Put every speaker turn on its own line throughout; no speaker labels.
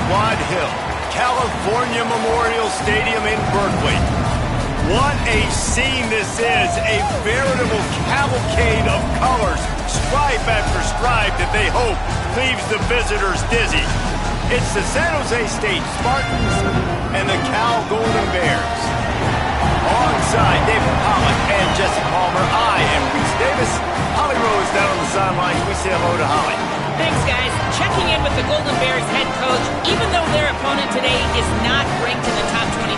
Quad Hill, California Memorial Stadium in Berkeley. What a scene this is, a veritable cavalcade of colors, stripe after stripe that they hope leaves the visitors dizzy. It's the San Jose State Spartans and the Cal Golden Bears. Alongside David Pollock and Jesse Palmer, I am Reese Davis. Holly Rose down on the sidelines. We say hello to Holly.
Thanks, guys. Checking in with the Golden Bears head coach. Even though their opponent today is not ranked in the top 25,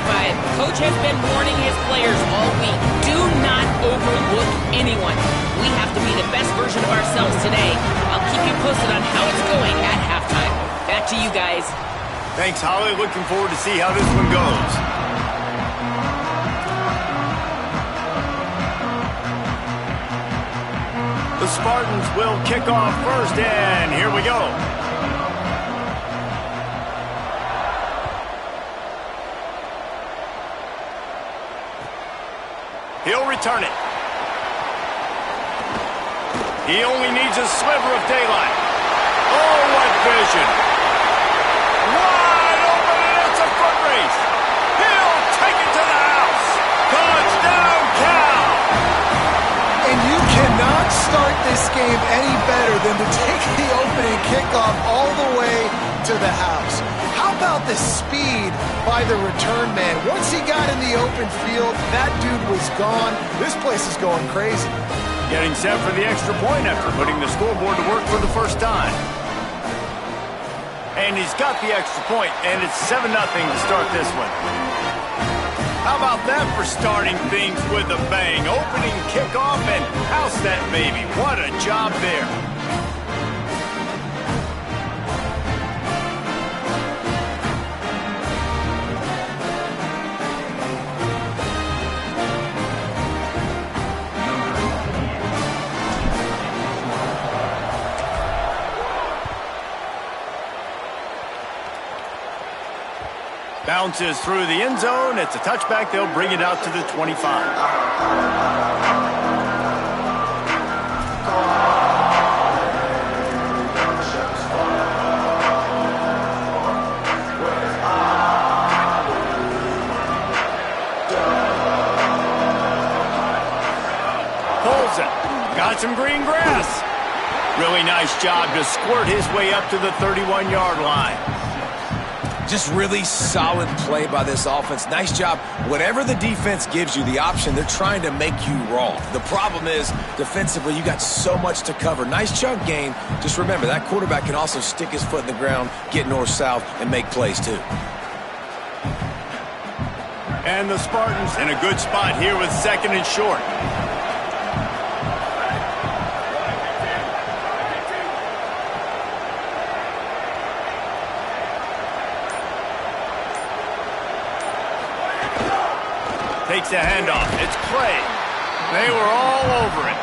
coach has been warning his players all week. Do not overlook anyone. We have to be the best version of ourselves today. I'll keep you posted on how it's going at halftime. Back to you guys.
Thanks, Holly. Looking forward to see how this one goes. The Spartans will kick off first, and here we go. He'll return it. He only needs a sliver of daylight. Oh, what vision. Wide open, and it's a foot race. He'll take it to the house. Touchdown, Cal.
And you cannot start this game any better than to take the opening kickoff all the way to the house. How about the speed by the return man? Once he got in the open field, that dude was gone. This place is going crazy.
Getting set for the extra point after putting the scoreboard to work for the first time. And he's got the extra point, and it's 7-0 to start this one. How about that for starting things with a bang? Opening kickoff and house that baby. What a job there. Bounces through the end zone. It's a touchback. They'll bring it out to the 25. Pulls it. Got some green grass. Really nice job to squirt his way up to the 31-yard line.
Just really solid play by this offense. Nice job. Whatever the defense gives you the option, they're trying to make you wrong. The problem is, defensively, you got so much to cover. Nice chunk gain. Just remember, that quarterback can also stick his foot in the ground, get north-south, and make plays too.
And the Spartans in a good spot here with 2nd and short. Takes a handoff. It's Clay. They were all over it.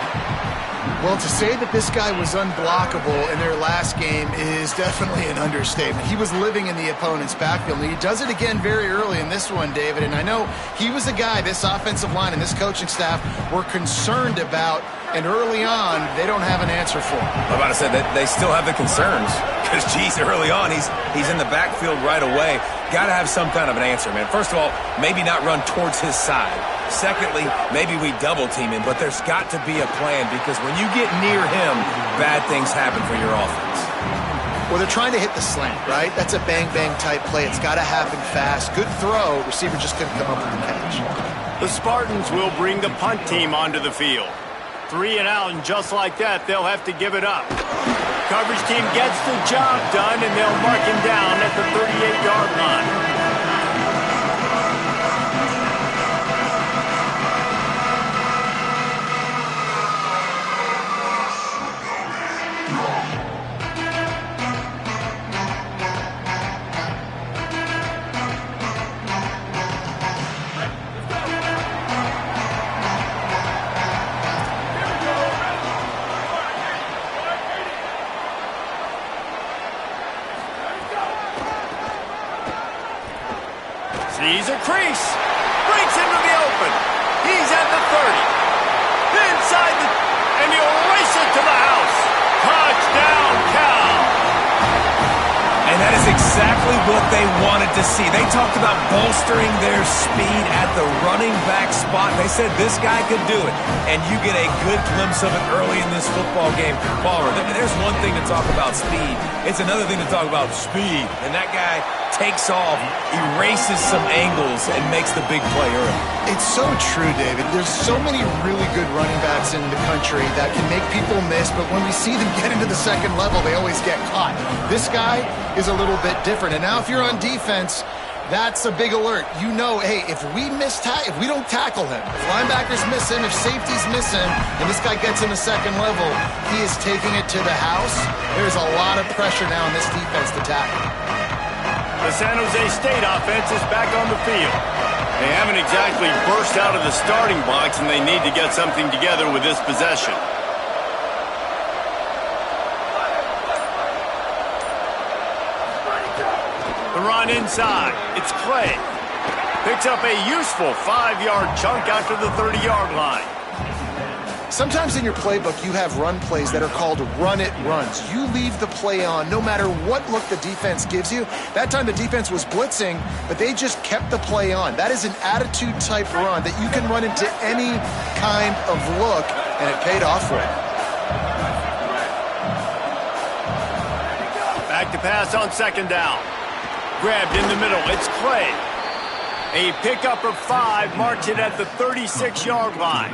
Well, to say that this guy was unblockable in their last game is definitely an understatement. He was living in the opponent's backfield, and he does it again very early in this one, David. And I know he was a guy this offensive line and this coaching staff were concerned about, and early on, they don't have an answer for him.
I'm about to say that they still have the concerns because, geez, early on, he's in the backfield right away. Got to have some kind of an answer, man. First of all, maybe not run towards his side. Secondly, maybe we double-team him, but there's got to be a plan because when you get near him, bad things happen for your offense.
Well, they're trying to hit the slant, right? That's a bang-bang type play. It's got to happen fast. Good throw. Receiver just couldn't come up with the catch.
The Spartans will bring the punt team onto the field. 3 and out, and just like that, they'll have to give it up. Coverage team gets the job done, and they'll mark him down at the 38-yard line. Sees a crease. Breaks into the open. He's at the 30. Inside the... And he'll race it to the house. Touchdown, Cal.
And that is exactly exactly what they wanted to see. They talked about bolstering their speed at the running back spot. They said this guy could do it, and you get a good glimpse of it early in this football game. Palmer, there's one thing to talk about speed. It's another thing to talk about speed, and that guy takes off, erases some angles, and makes the big play early.
It's so true, David. There's so many really good running backs in the country that can make people miss, but when we see them get into the second level, they always get caught. This guy is a little bit different. And now if you're on defense, that's a big alert. You know, hey, if we don't tackle him, if linebackers miss him, if safeties miss him, and this guy gets in the second level, he is taking it to the house. There's a lot of pressure now in this defense to tackle.
The San Jose State offense is back on the field. They haven't exactly burst out of the starting blocks, and they need to get something together with this possession. The run inside. It's Clay. Picks up a useful 5-yard chunk out to the 30-yard line.
Sometimes in your playbook, you have run plays that are called run-it runs. You leave the play on no matter what look the defense gives you. That time the defense was blitzing, but they just kept the play on. That is an attitude-type run that you can run into any kind of look, and it paid off for it.
Back to pass on second down. Grabbed in the middle. It's Clay. A pickup of 5, marks it at the 36-yard line.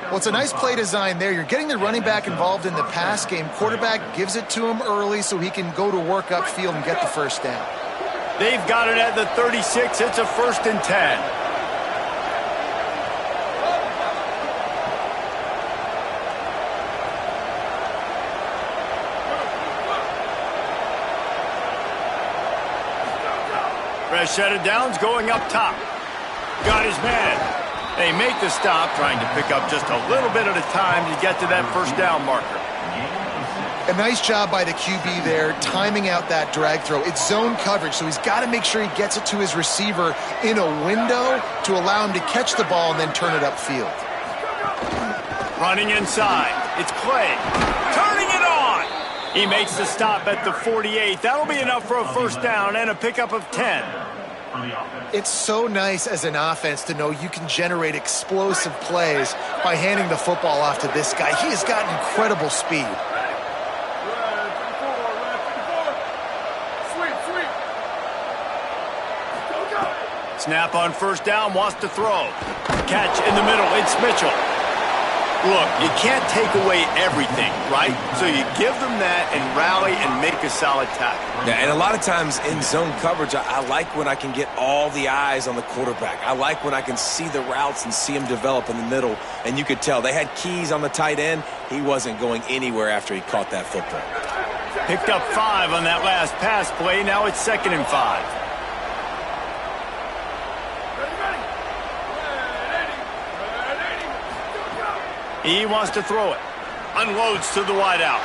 Well, it's a nice play design there. You're getting the running back involved in the pass game. Quarterback gives it to him early so he can go to work upfield and get the first down.
They've got it at the 36. It's a 1st and 10. Fresh set of downs going up top. Got his man. They make the stop, trying to pick up just a little bit at a time to get to that first down marker.
A nice job by the QB there, timing out that drag throw. It's zone coverage, so he's got to make sure he gets it to his receiver in a window to allow him to catch the ball and then turn it upfield.
Running inside. It's Clay. Turning it on. He makes the stop at the 48. That'll be enough for a first down and a pickup of 10.
It's so nice as an offense to know you can generate explosive plays by handing the football off to this guy. He has got incredible speed.
Snap on first down, wants to throw. Catch in the middle, it's Mitchell. Look, you can't take away everything, right? So you give them that and rally and make a solid tackle.
Yeah, and a lot of times in zone coverage, I like when I can get all the eyes on the quarterback. I like when I can see the routes and see him develop in the middle. And you could tell they had keys on the tight end. He wasn't going anywhere after he caught that football.
Picked up 5 on that last pass play. Now it's 2nd and 5. He wants to throw it. Unloads to the wideout.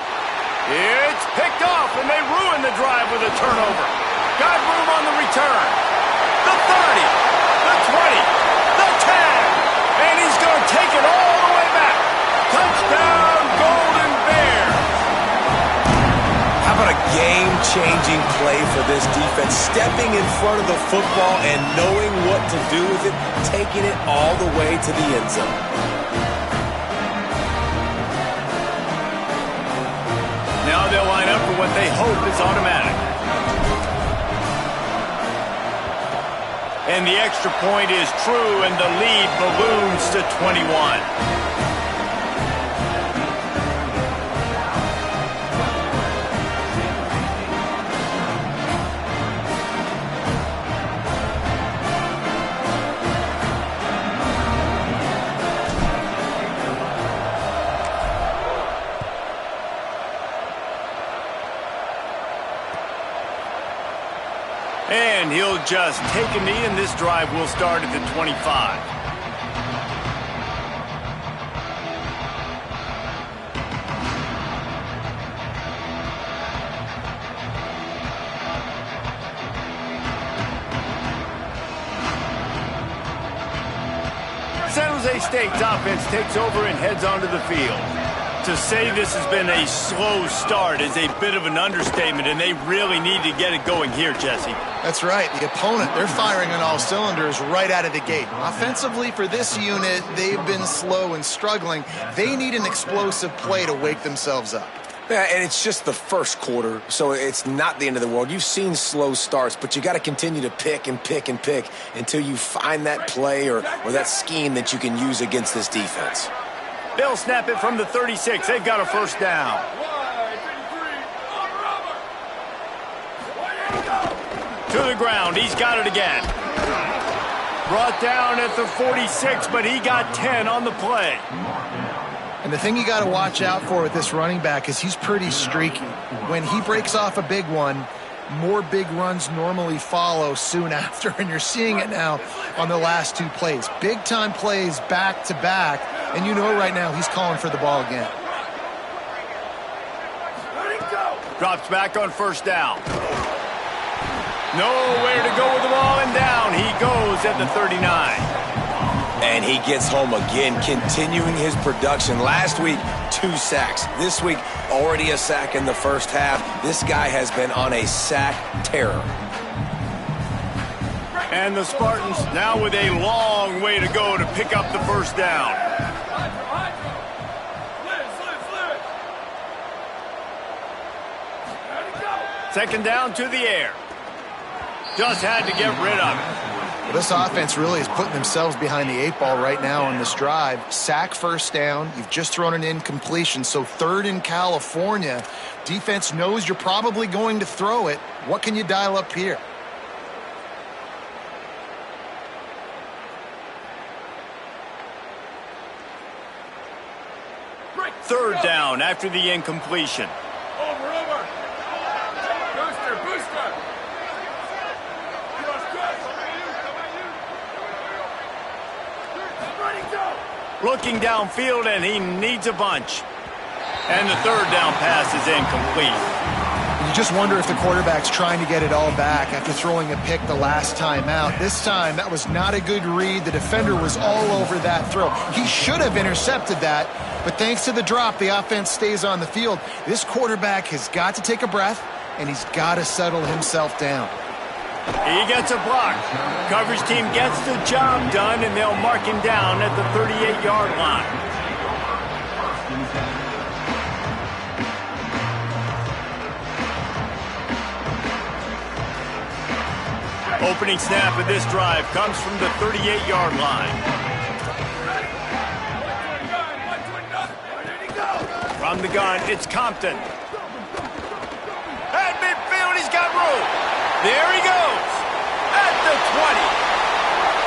It's picked off, and they ruin the drive with a turnover. Got room on the return. The 30, the 20, the 10. And he's going to take it all the way back. Touchdown, Golden Bears.
How about a game-changing play for this defense? Stepping in front of the football and knowing what to do with it, taking it all the way to the end zone.
Now they'll line up for what they hope is automatic. And the extra point is true, and the lead balloons to 21. And he'll just take a knee, and this drive will start at the 25. San Jose State's offense takes over and heads onto the field. To say this has been a slow start is a bit of an understatement, and they really need to get it going here, Jesse.
That's right. The opponent, they're firing on all cylinders right out of the gate. Offensively, for this unit, they've been slow and struggling. They need an explosive play to wake themselves up.
Yeah, and it's just the first quarter, so it's not the end of the world. You've seen slow starts, but you got to continue to pick and pick and pick until you find that play or that scheme that you can use against this defense.
They'll snap it from the 36. They've got a first down. To the ground. He's got it again. Brought down at the 46, but he got 10 on the play.
And the thing you got to watch out for with this running back is he's pretty streaky. When he breaks off a big one, more big runs normally follow soon after, and you're seeing it now on the last two plays. Big-time plays back-to-back, and you know right now he's calling for the ball again.
Drops back on first down. Nowhere to go with the ball, and down he goes at the 39.
And he gets home again, continuing his production. Last week, 2 sacks. This week, already a sack in the first half. This guy has been on a sack terror.
And the Spartans now with a long way to go to pick up the first down. Second down to the air. Just had to get rid of it.
Well, this offense really is putting themselves behind the 8 ball right now on this drive. Sack, first down. You've just thrown an incompletion, so third in California. Defense knows you're probably going to throw it. What can you dial up here?
Third down after the incompletion. Looking downfield, and he needs a bunch. And the third down pass is incomplete.
You just wonder if the quarterback's trying to get it all back after throwing a pick the last time out. This time, that was not a good read. The defender was all over that throw. He should have intercepted that, but thanks to the drop, the offense stays on the field. This quarterback has got to take a breath, and he's got to settle himself down.
He gets a block. Coverage team gets the job done, and they'll mark him down at the 38-yard line. Opening snap of this drive comes from the 38-yard line. From the gun, it's Compton. At midfield, he's got room. There he goes, at the 20.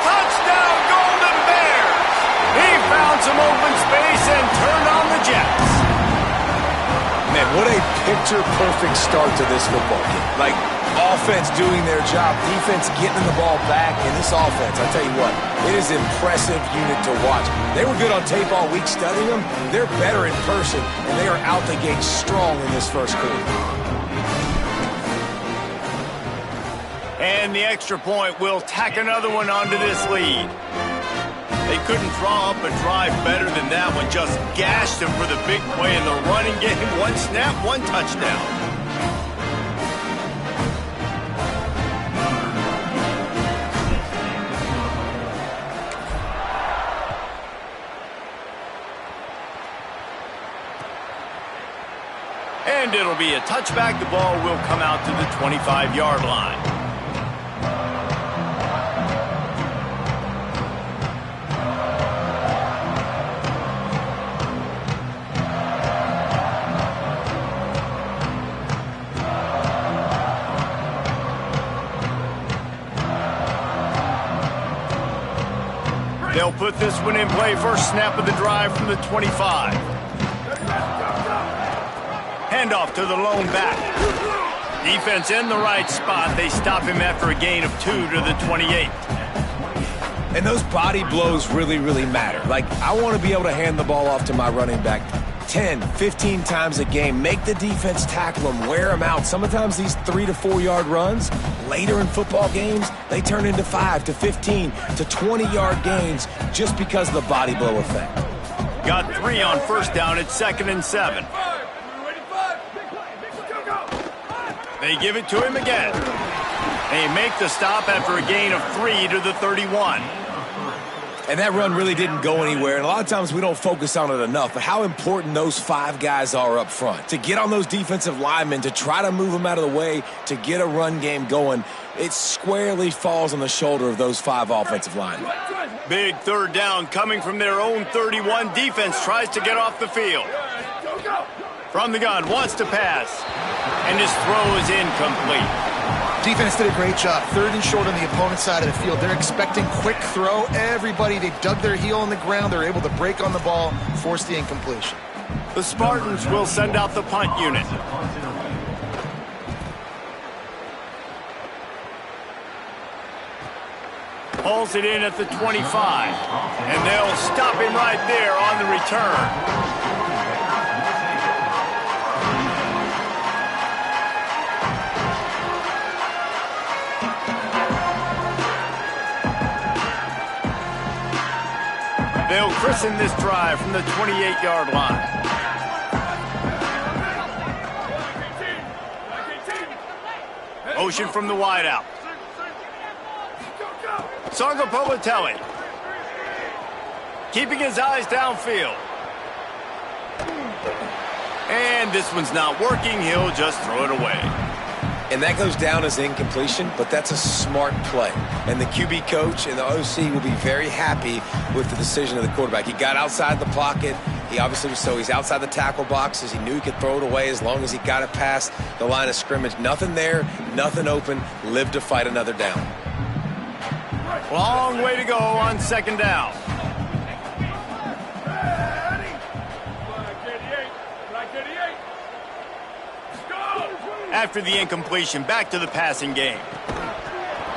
Touchdown, Golden Bears. He found some open space and turned on the Jets.
Man, what a picture-perfect start to this football game. Like, offense doing their job, defense getting the ball back, and this offense, I tell you what, it is an impressive unit to watch. They were good on tape all week studying them. They're better in person, and they are out the gate strong in this first quarter.
And the extra point will tack another one onto this lead. They couldn't draw up a drive better than that one. Just gashed him for the big play in the running game. One snap, one touchdown. And it'll be a touchback. The ball will come out to the 25-yard line. They'll put this one in play. First snap of the drive from the 25. Handoff to the lone back. Defense in the right spot. They stop him after a gain of 2 to the 28.
And those body blows really, really matter. Like, I want to be able to hand the ball off to my running back 10, 15 times a game. Make the defense tackle them, wear them out. Sometimes these 3 to 4 yard runs, later in football games, they turn into 5 to 15 to 20 yard gains just because of the body blow effect.
Got 3 on first down at 2nd and 7. They give it to him again. They make the stop after a gain of 3 to the 31.
And that run really didn't go anywhere. And a lot of times we don't focus on it enough, but how important those 5 guys are up front. To get on those defensive linemen, to try to move them out of the way, to get a run game going, it squarely falls on the shoulder of those 5 offensive linemen.
Big third down coming from their own 31. Defense tries to get off the field. From the gun, wants to pass. And his throw is incomplete.
Defense did a great job. 3rd and short on the opponent's side of the field. They're expecting quick throw. Everybody, they dug their heel on the ground. They're able to break on the ball, force the incompletion.
The Spartans will send out the punt unit. Pulls it in at the 25. And they'll stop him right there on the return. They'll christen this drive from the 28-yard line. Motion from the wideout. Sargopolitelli. Keeping his eyes downfield. And this one's not working. He'll just throw it away.
And that goes down as incompletion, but that's a smart play. And the QB coach and the OC will be very happy with the decision of the quarterback. He got outside the pocket. He obviously he's outside the tackle boxes. He knew he could throw it away as long as he got it past the line of scrimmage. Nothing there, nothing open. Live to fight another down.
Long way to go on 2nd down. After the incompletion, back to the passing game.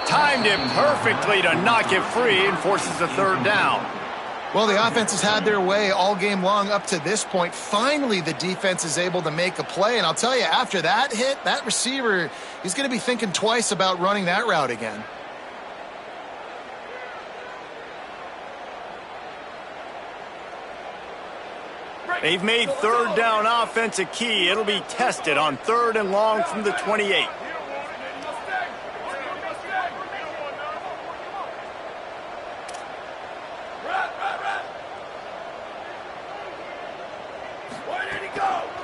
Timed it perfectly to knock it free and forces a 3rd down.
Well, the offense has had their way all game long up to this point. Finally, the defense is able to make a play. And I'll tell you, after that hit, that receiver, he's going to be thinking twice about running that route again.
They've made 3rd down offense a key. It'll be tested on 3rd and long from the 28.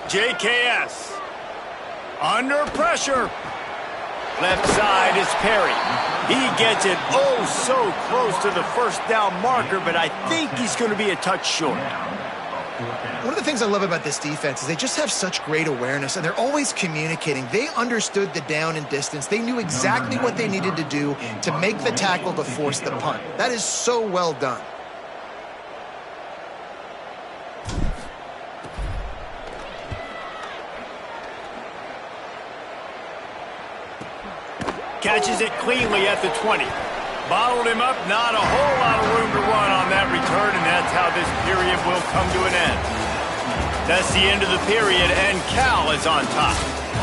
JKS. Under pressure. Left side is Perry. He gets it oh so close to the 1st down marker, but I think he's going to be a touch short.
One of the things I love about this defense is they just have such great awareness, and they're always communicating. They understood the down and distance. They knew exactly what they needed to do to make the tackle to force the punt. That is so well done.
Catches it cleanly at the 20. Bottled him up, not a whole lot of room to run on that return, and that's how this period will come to an end. That's the end of the period, and Cal is on top.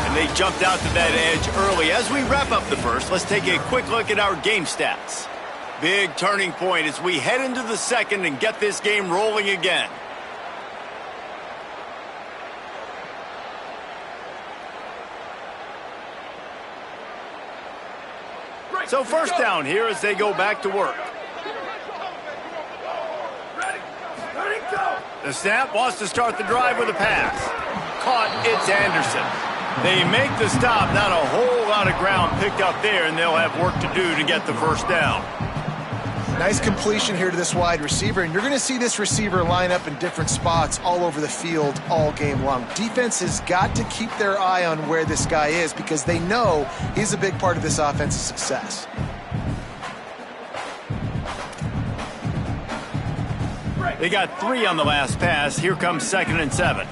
And they jumped out to that edge early. As we wrap up the first, let's take a quick look at our game stats. Big turning point as we head into the 2nd and get this game rolling again. So 1st down here as they go back to work. The snap wants to start the drive with a pass. Caught, it's Anderson. They make the stop, not a whole lot of ground picked up there, and they'll have work to do to get the 1st down.
Nice completion here to this wide receiver, and you're going to see this receiver line up in different spots all over the field all game long. Defense has got to keep their eye on where this guy is because they know he's a big part of this offense's success.
They got 3 on the last pass. Here comes 2nd and 7.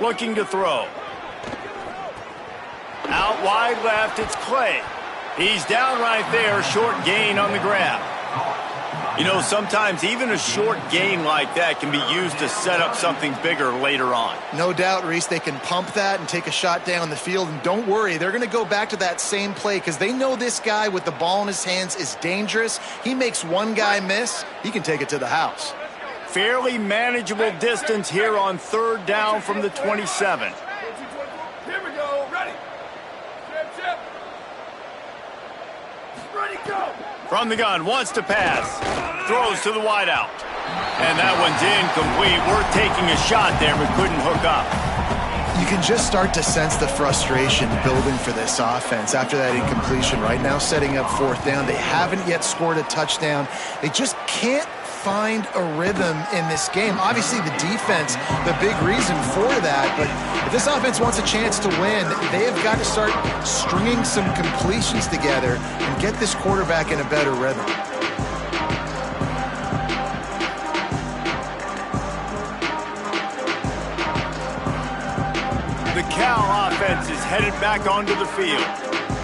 Looking to throw. Out wide left, it's Clay. He's down right there, short gain on the grab. You know, sometimes even a short gain like that can be used to set up something bigger later on.
No doubt, Reese, they can pump that and take a shot down the field. And don't worry, they're going to go back to that same play because they know this guy with the ball in his hands is dangerous. He makes one guy miss, he can take it to the house.
Fairly manageable distance here on 3rd down from the 27.
Here we go. Ready. Chip. Ready, go.
From the gun, wants to pass. Throws to the wideout. And that one's incomplete. We're taking a shot there, but couldn't hook up.
You can just start to sense the frustration building for this offense after that incompletion. Right now, setting up 4th down. They haven't yet scored a touchdown. They just can't find a rhythm in this game. Obviously, the defense, the big reason for that. But if this offense wants a chance to win, they have got to start stringing some completions together and get this quarterback in a better rhythm.
The Cal offense is headed back onto the field.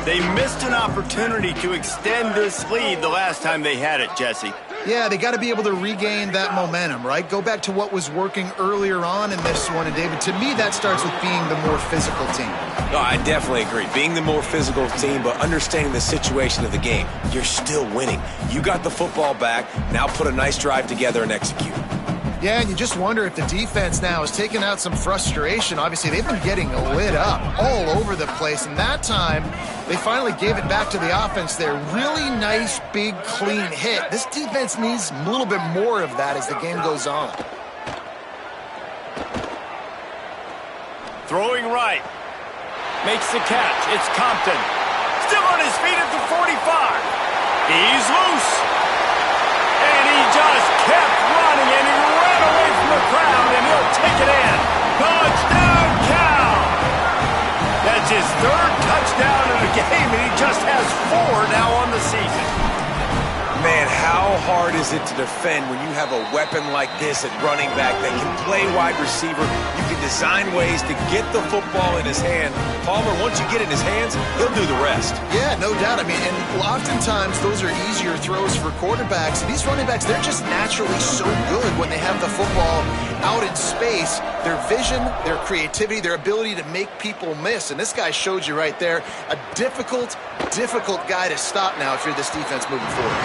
They missed an opportunity to extend this lead the last time they had it, Jesse.
Yeah, they got to be able to regain that momentum, right? Go back to what was working earlier on in this one. And, David, to me, that starts with being the more physical team.
No, I definitely agree. Being the more physical team, but understanding the situation of the game. You're still winning. You got the football back. Now put a nice drive together and execute.
Yeah, and you just wonder if the defense now is taking out some frustration. Obviously, they've been getting lit up all over the place, and that time they finally gave it back to the offense there. Really nice, big, clean hit. This defense needs a little bit more of that as the game goes on.
Throwing right. Makes the catch. It's Compton. Still on his feet at the 45. He's loose. And he just kept running, and he ran away from the crowd, and he'll take it in. Touchdown, Cal! That's his 3rd touchdown in the game, and he just has 4 now on the season.
Man, how hard is it to defend when you have a weapon like this at running back that can play wide receiver? You can design ways to get the football in his hand. Palmer, once you get it in his hands, he'll do the rest.
Yeah, no doubt. I mean, and oftentimes those are easier throws for quarterbacks. These running backs, they're just naturally so good when they have the football out in space. Their vision, their creativity, their ability to make people miss. And this guy showed you right there, a difficult guy to stop now if you're this defense moving forward.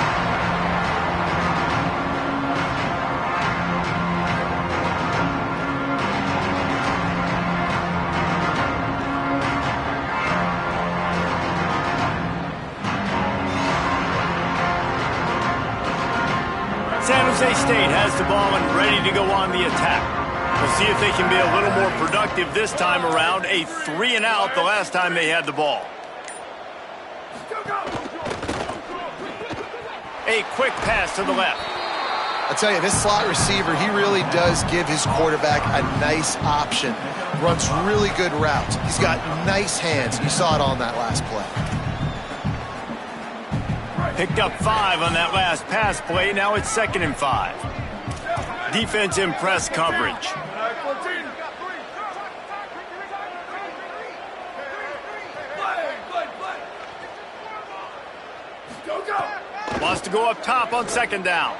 San Jose State has the ball and ready to go on the attack. We'll see if they can be a little more productive this time around. A 3-and-out the last time they had the ball. A quick pass to the left.
I tell you, this slot receiver, he really does give his quarterback a nice option. Runs really good routes. He's got nice hands. You saw it on that last play.
Picked up 5 on that last pass play. Now it's 2nd and 5. Defense in press coverage. Wants to go up top on 2nd down.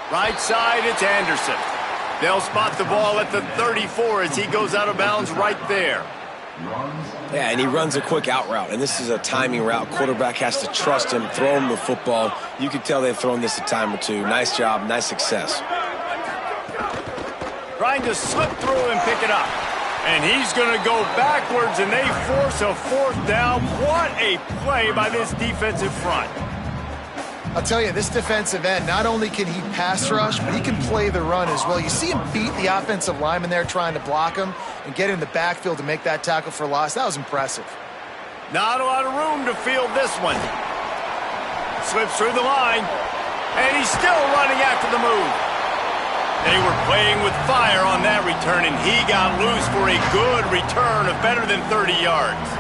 Right side, it's Anderson. They'll spot the ball at the 34 as he goes out of bounds right there.
Yeah, and he runs a quick out route, and this is a timing route. Quarterback has to trust him, throw him the football. You can tell they've thrown this a time or two. Nice job, nice success.
Trying to slip through and pick it up. And he's going to go backwards, and they force a 4th down. What a play by this defensive front.
I'll tell you, this defensive end, not only can he pass rush, but he can play the run as well. You see him beat the offensive lineman there trying to block him and get in the backfield to make that tackle for loss. That was impressive.
Not a lot of room to field this one. Slips through the line, and he's still running after the move. They were playing with fire on that return, and he got loose for a good return of better than 30 yards.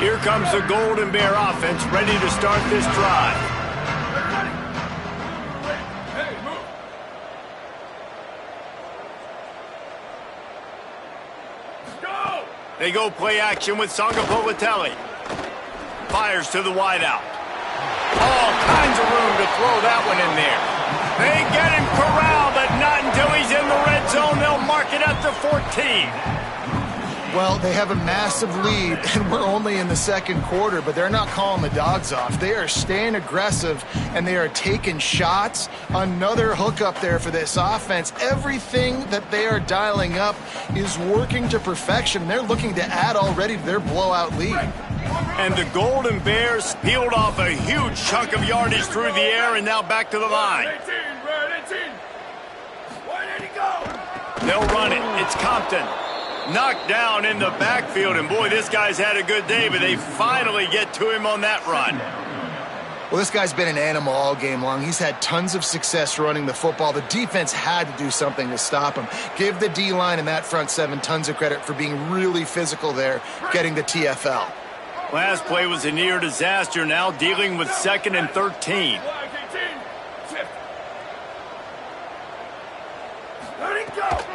Here comes the Golden Bear offense ready to start this drive. They go play action with Sangapolitelli. Fires to the wideout. All kinds of room to throw that one in there. They get him corralled, but not until he's in the red zone. They'll mark it at the 14.
Well, they have a massive lead, and we're only in the second quarter, but they're not calling the dogs off. They are staying aggressive, and they are taking shots. Another hookup there for this offense. Everything that they are dialing up is working to perfection. They're looking to add already to their blowout lead.
And the Golden Bears peeled off a huge chunk of yardage through the air, and now back to the line.
Red 18. Where did he go?
They'll run it. It's Compton. Knocked down in the backfield, and boy, this guy's had a good day, but they finally get to him on that run.
Well, this guy's been an animal all game long. He's had tons of success running the football. The defense had to do something to stop him. Give the D-line and that front seven tons of credit for being really physical there, getting the TFL.
Last play was a near disaster, now dealing with 2nd and 13.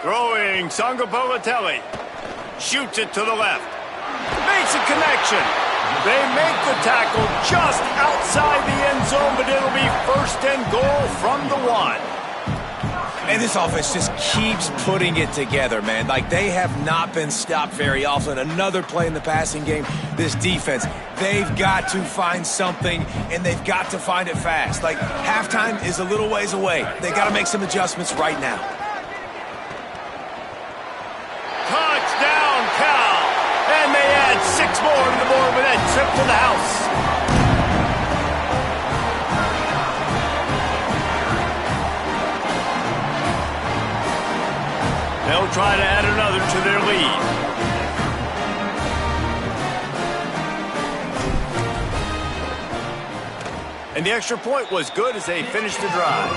Throwing Sangapolitelli. Shoots it to the left. Makes a connection. They make the tackle just outside the end zone, but it'll be 1st and goal from the 1.
And this offense just keeps putting it together, man. Like, they have not been stopped very often. Another play in the passing game. This defense, they've got to find something, and they've got to find it fast. Like, halftime is a little ways away. They got to make some adjustments right now.
Touchdown, Cal! And they add 6 more to the board with that trip to the house. They'll try to add another to their lead. And the extra point was good as they finished the drive.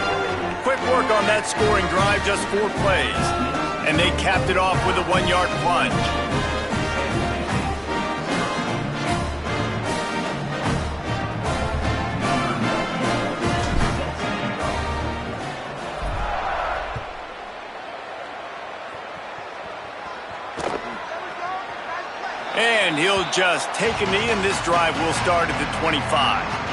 Quick work on that scoring drive, just 4 plays. And they capped it off with a 1-yard plunge. And he'll just take a knee, and this drive will start at the 25.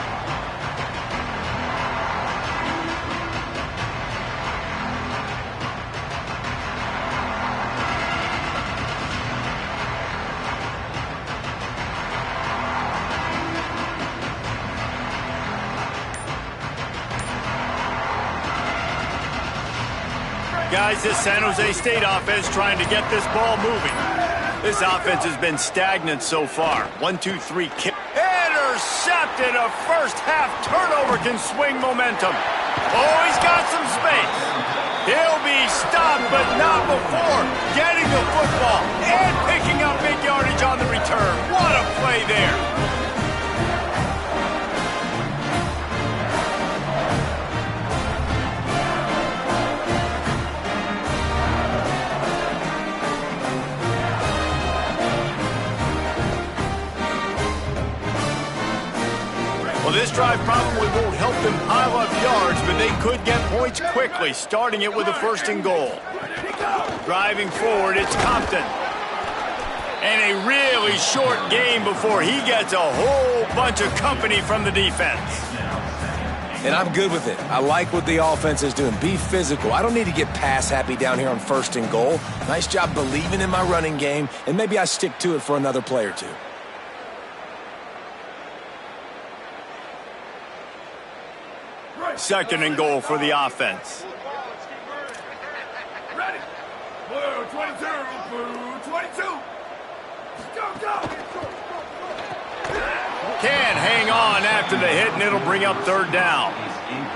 Guys, this San Jose State offense trying to get this ball moving. This offense has been stagnant so far. 1, 2, 3, kick. Intercepted. A first-half turnover can swing momentum. Oh, he's got some space. He'll be stopped, but not before getting the football and picking up big yardage on the return. What a play there. Well, this drive probably won't help them pile up yards, but they could get points quickly, starting it with a 1st and goal. Driving forward, it's Compton. And a really short game before he gets a whole bunch of company from the defense.
And I'm good with it. I like what the offense is doing. Be physical. I don't need to get pass happy down here on 1st and goal. Nice job believing in my running game, and maybe I stick to it for another play or two.
Second and goal for the offense.
Ready. Blue 22. Blue 22. Go.
Can hang on after the hit, and it'll bring up 3rd down.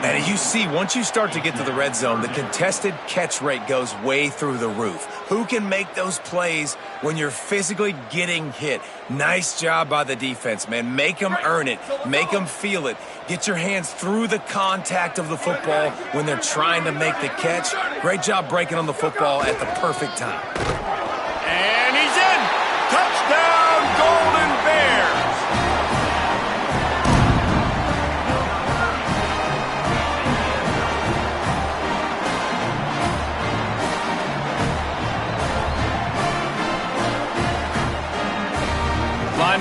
And you see, once you start to get to the red zone, the contested catch rate goes way through the roof. Who can make those plays when you're physically getting hit? Nice job by the defense, man. Make them earn it. Make them feel it. Get your hands through the contact of the football when they're trying to make the catch. Great job breaking on the football at the perfect time.
And he's in. Touchdown, Golden Bears.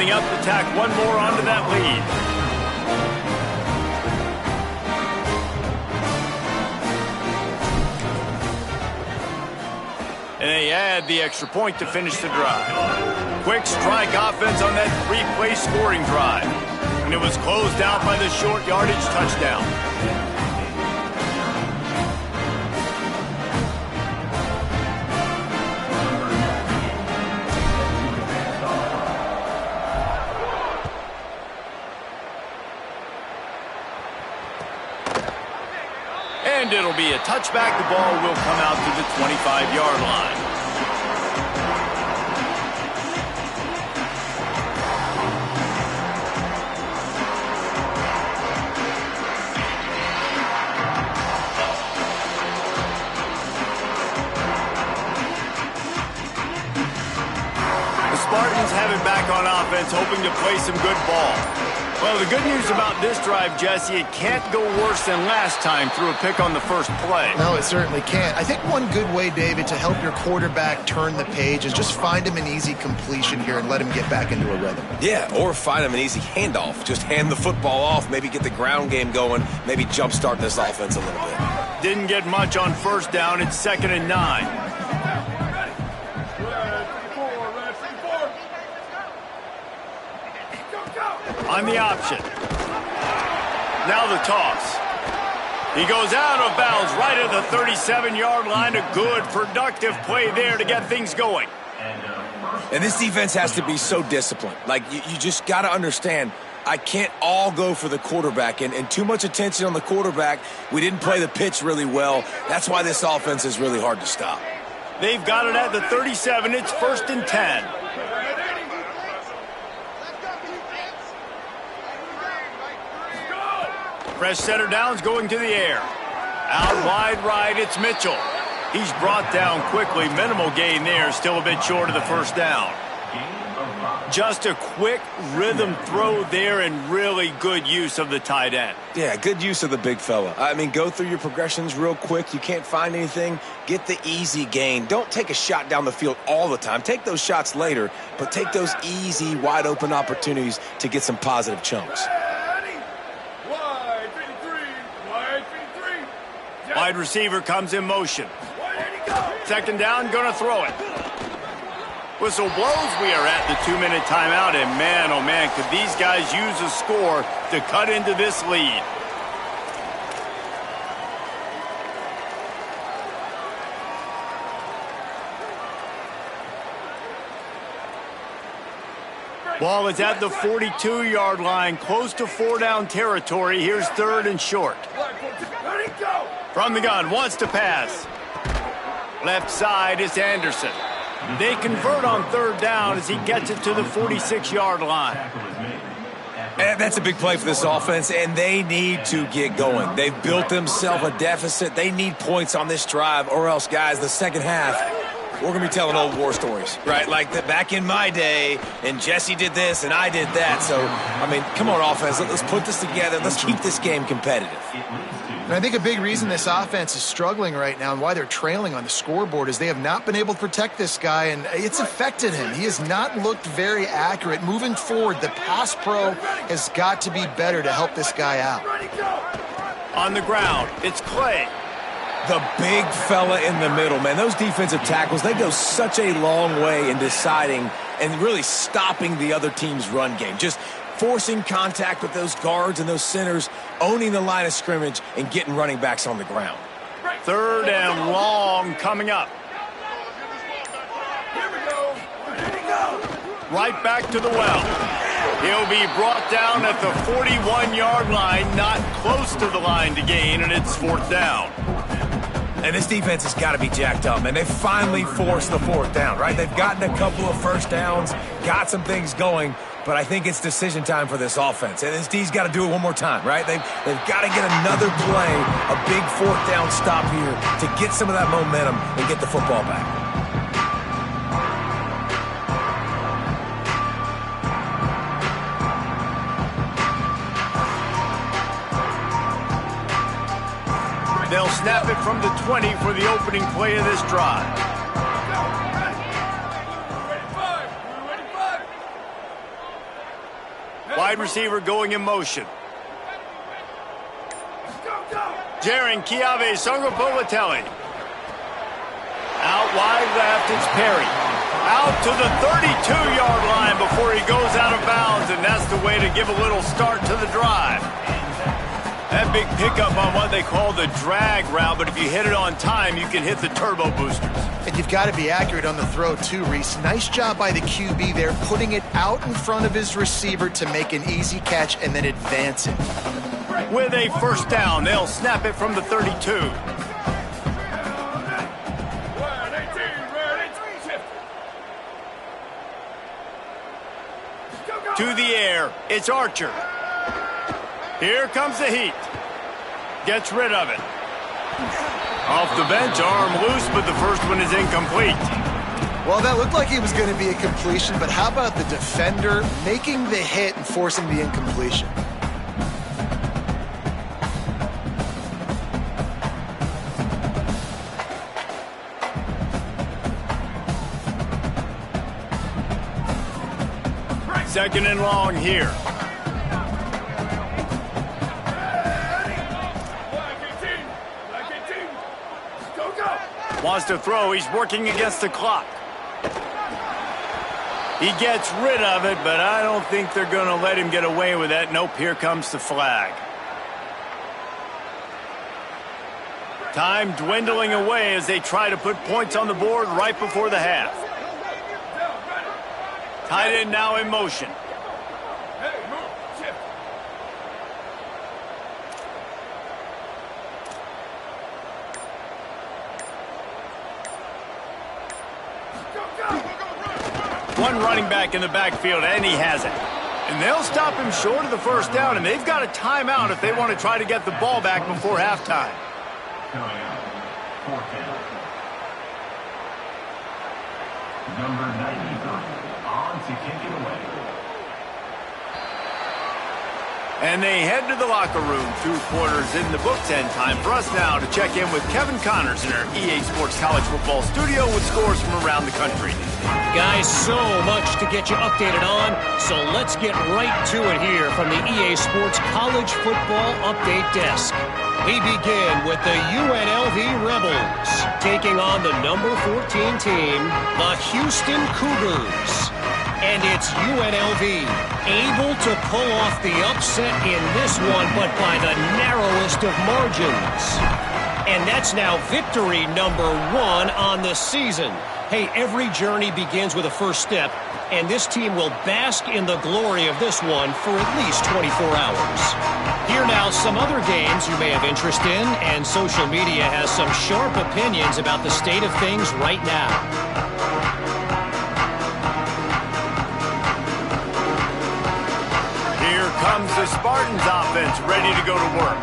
lining up to tack one more onto that lead. And they add the extra point to finish the drive. Quick strike offense on that three-play scoring drive. And it was closed out by the short yardage touchdown. And it'll be a touchback. The ball will come out to the 25-yard line. The Spartans have it back on offense, hoping to play some good ball. Well, the good news about this drive, Jesse, it can't go worse than last time through a pick on the first play.
No, it certainly can't. I think one good way, David, to help your quarterback turn the page is just find him an easy completion here and let him get back into a rhythm.
Yeah, or find him an easy handoff. Just hand the football off, maybe get the ground game going, maybe jumpstart this offense a little bit.
Didn't get much on first down. It's 2nd and 9. On the option. Now the toss. He goes out of bounds right at the 37-yard line. A good, productive play there to get things going.
And this defense has to be so disciplined. Like, you just got to understand, I can't all go for the quarterback. And too much attention on the quarterback. We didn't play the pitch really well. That's why this offense is really hard to stop.
They've got it at the 37. It's 1st and 10. Fresh center downs going to the air. Out wide right, it's Mitchell. He's brought down quickly. Minimal gain there, still a bit short of the first down. Just a quick rhythm throw there and really good use of the tight end.
Yeah, good use of the big fella. I mean, go through your progressions real quick. You can't find anything. Get the easy gain. Don't take a shot down the field all the time. Take those shots later, but take those easy, wide open opportunities to get some positive chunks.
Wide receiver comes in motion. 2nd down, gonna throw it. Whistle blows, we are at the 2-minute timeout, and man, oh man, could these guys use a score to cut into this lead. Ball is at the 42-yard line, close to 4-down territory. Here's 3rd and short. From the gun, wants to pass. Left side is Anderson. They convert on 3rd down as he gets it to the 46-yard line.
And that's a big play for this offense, and they need to get going. They've built themselves a deficit. They need points on this drive, or else, guys, the second half, we're going to be telling old war stories, right? Like back in my day, and Jesse did this, and I did that. So, I mean, come on, offense. Let's put this together. Let's keep this game competitive.
And I think a big reason this offense is struggling right now and why they're trailing on the scoreboard is they have not been able to protect this guy, and it's affected him. He has not looked very accurate. Moving forward, the pass pro has got to be better to help this guy out.
On the ground, it's Clay.
The big fella in the middle, man. Those defensive tackles, they go such a long way in deciding and really stopping the other team's run game. Just forcing contact with those guards and those centers, owning the line of scrimmage, and getting running backs on the ground.
3rd and long coming up. Right back to the well. He'll be brought down at the 41-yard line, not close to the line to gain, and it's 4th down.
And this defense has got to be jacked up, and they finally forced the 4th down, right? They've gotten a couple of first downs, got some things going, but I think it's decision time for this offense. And this D's got to do it one more time, right? They've got to get another play, a big 4th down stop here to get some of that momentum and get the football back.
They'll snap it from the 20 for the opening play of this drive. Wide receiver going in motion. Jaron Chiave Sangapolitelli. Out wide left, it's Perry. Out to the 32-yard line before he goes out of bounds, and that's the way to give a little start to the drive. That big pickup on what they call the drag route, but if you hit it on time, you can hit the turbo boosters.
And you've got to be accurate on the throw too, Reese. Nice job by the QB there, putting it out in front of his receiver to make an easy catch and then advance it.
With a first down, they'll snap it from the 32. To the air, it's Archer. Here comes the heat. Gets rid of it. Off the bench, arm loose, but the first one is incomplete.
Well, that looked like he was going to be a completion, but how about the defender making the hit and forcing the incompletion?
Second and long here. Wants to throw. He's working against the clock. He gets rid of it, but I don't think they're going to let him get away with that. Nope, here comes the flag. Time dwindling away as they try to put points on the board right before the half. Tight end now in motion. One running back in the backfield, and he has it. And they'll stop him short of the first down, and they've got a timeout if they want to try to get the ball back before halftime.
Number 93 on to kick it away.
And they head to the locker room. 2 quarters in the books, and time for us now to check in with Kevin Connors in our EA Sports College Football studio with scores from around the country.
Guys, so much to get you updated on, so let's get right to it here from the EA Sports College Football Update Desk. We begin with the UNLV Rebels, taking on the number 14 team, the Houston Cougars. And it's UNLV able to pull off the upset in this one, but by the narrowest of margins. And that's now victory number 1 on the season. Hey, every journey begins with a first step, and this team will bask in the glory of this one for at least 24 hours. Here now, some other games you may have interest in, and social media has some sharp opinions about the state of things right now.
Here comes the Spartans offense ready to go to work.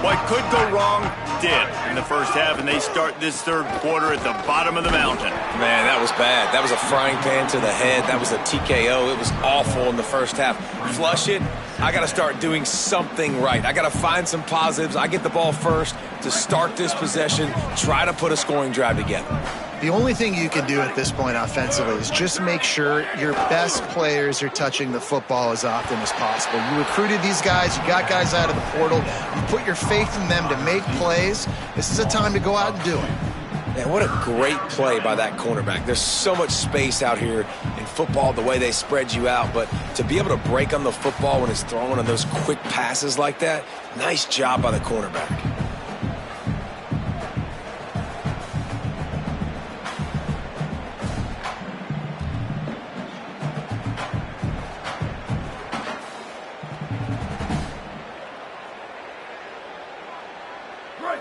What could go wrong did in the first half, and they start this third quarter at the bottom of the mountain.
Man, that was bad. That was a frying pan to the head. That was a TKO. It was awful in the first half. Flush it. I got to start doing something right. I got to find some positives. I get the ball first to start this possession, try to put a scoring drive together.
The only thing you can do at this point offensively is just make sure your best players are touching the football as often as possible. You recruited these guys. You got guys out of the portal. You put your faith in them to make plays. This is a time to go out and do it.
Man, what a great play by that cornerback. There's so much space out here in football, the way they spread you out. But to be able to break on the football when it's thrown on those quick passes like that, nice job by the cornerback.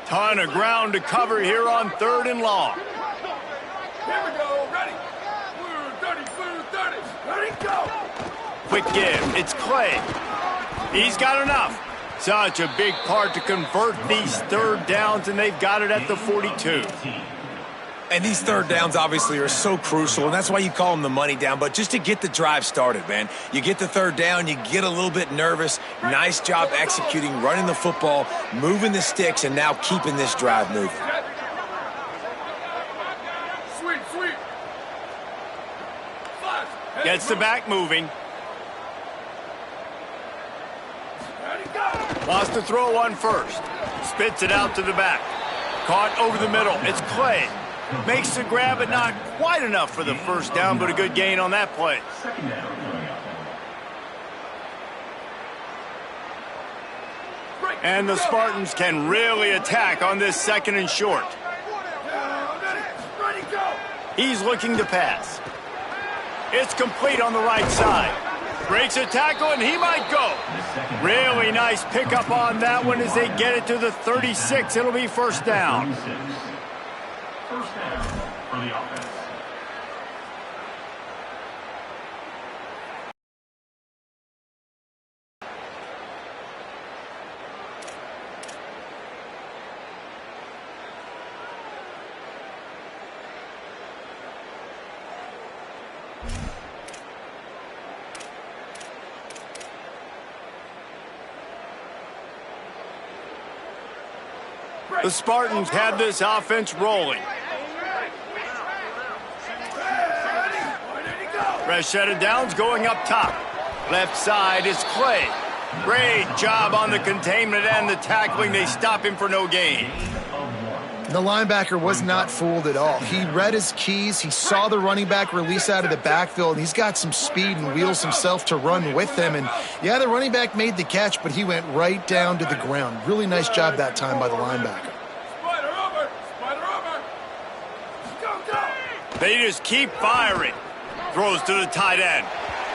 Ton of ground to cover here on 3rd and long.
Here we go. Ready. Blue 30. Ready, go.
Quick give. It's Clay. He's got enough. Such a big part to convert these 3rd downs, and they've got it at the 42.
And these 3rd downs obviously are so crucial, and that's why you call them the money down. But just to get the drive started, man, you get the 3rd down, you get a little bit nervous. Nice job executing, running the football, moving the sticks, and now keeping this drive moving.
Sweep.
Gets the back moving. Wants to throw one first. Spits it out to the back. Caught over the middle. It's Clay. Makes the grab, but not quite enough for the first down, but a good gain on that play.
Second down coming up.
And the Spartans can really attack on this 2nd and short. He's looking to pass. It's complete on the right side. Breaks a tackle, and he might go. Really nice pickup on that one as they get it to the 36. It'll be first down.
First down for the offense.
The Spartans have this offense rolling. Fresh set of downs going up top. Left side is Clay. Great job on the containment and the tackling. They stop him for no gain.
The linebacker was not fooled at all. He read his keys. He saw the running back release out of the backfield, and he's got some speed and wheels himself to run with them. And, yeah, the running back made the catch, but he went right down to the ground. Really nice job that time by the linebacker.
Spider over! Spider over! Go, go!
They just keep firing. Throws to the tight end.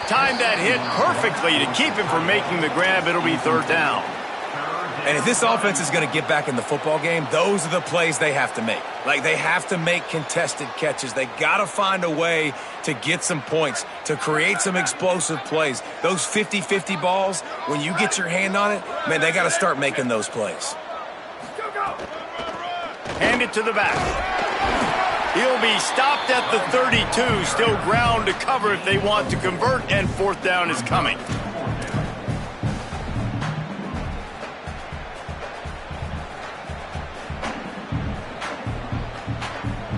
Timed that hit perfectly to keep him from making the grab. It'll be third down.
And if this offense is going to get back in the football game, those are the plays they have to make. Like, they have to make contested catches. They got to find a way to get some points, to create some explosive plays. Those 50-50 balls, when you get your hand on it, man, they got to start making those plays.
Go, go!
Hand it to the back. He'll be stopped at the 32. Still ground to cover if they want to convert, and fourth down is coming.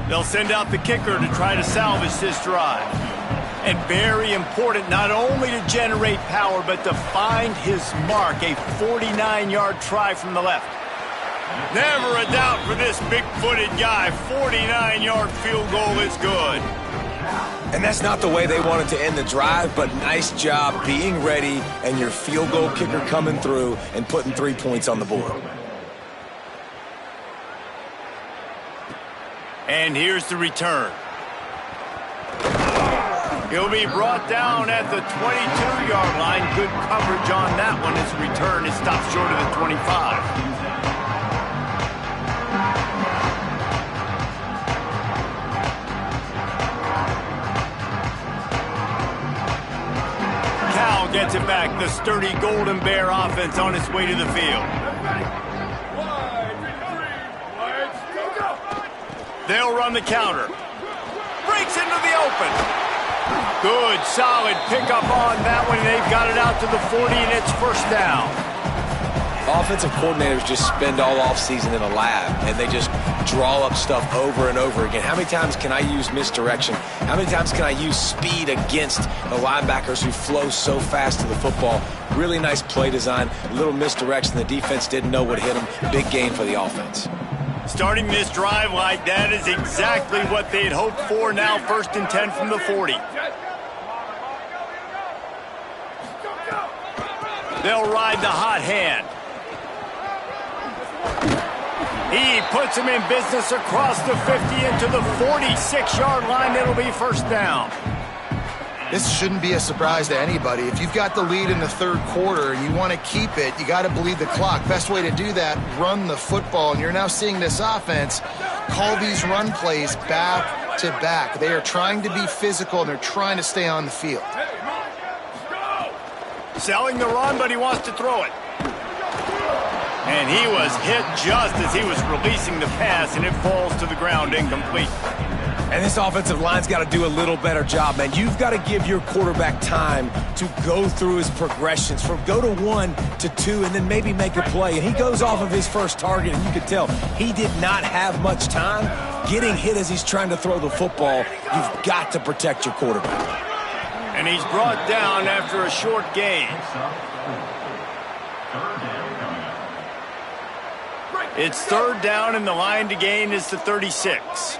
They'll send out the kicker to try to salvage this drive. And very important not only to generate power, but to find his mark. A 49-yard try from the left. Never a doubt for this big-footed guy. 49-yard field goal is good.
And that's not the way they wanted to end the drive, but nice job being ready and your field goal kicker coming through and putting 3 points on the board.
And here's the return. He'll be brought down at the 22-yard line. Good coverage on that one. His return is stopped short of the 25. Cal gets it back. The sturdy Golden Bear offense on its way to the field. They'll run the counter. Breaks into the open. Good, solid pickup on that one. They've got it out to the 40, and it's first down.
Offensive coordinators just spend all offseason in a lab, and they just draw up stuff over and over again. How many times can I use misdirection? How many times can I use speed against the linebackers who flow so fast to the football? Really nice play design, a little misdirection. The defense didn't know what hit them. Big gain for the offense.
Starting this drive like that is exactly what they'd hoped for. Now first and 10 from the 40. They'll ride the hot hand. He puts him in business across the 50 into the 46-yard line. It'll be first down.
This shouldn't be a surprise to anybody. If you've got the lead in the third quarter and you want to keep it, you got to bleed the clock. Best way to do that, run the football. And you're now seeing this offense call these run plays back to back. They are trying to be physical, and they're trying to stay on the field.
Selling the run, but he wants to throw it. And he was hit just as he was releasing the pass, and it falls to the ground incomplete.
And this offensive line's got to do a little better job, man. You've got to give your quarterback time to go through his progressions, from go to 1 to 2, and then maybe make a play. And he goes off of his first target, and you can tell he did not have much time. Getting hit as he's trying to throw the football, you've got to protect your quarterback.
And he's brought down after a short gain.
Third down coming up.
It's third down, and the line to gain is the 36.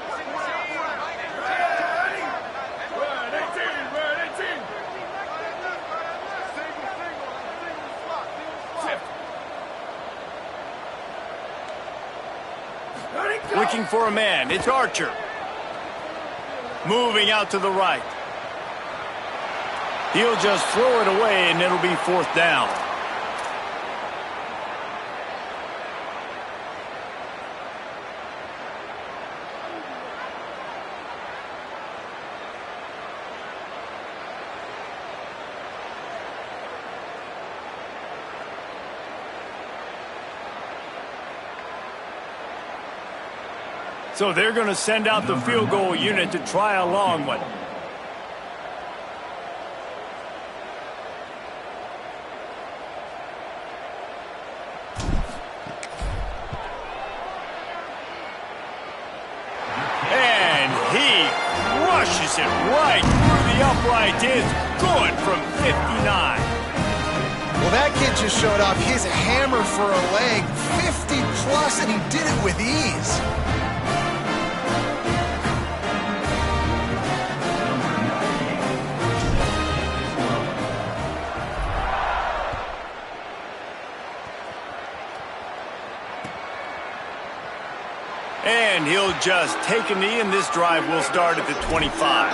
Looking for a man. It's Archer. Moving out to the right. He'll just throw it away, and it'll be fourth down. So they're going to send out the field goal unit to try a long one. And he rushes it right through the upright. It's good from 59.
Well, that kid just showed off his hammer for a leg, 50 plus, and he did it with ease.
And he'll just take a knee, and this drive will start at the 25.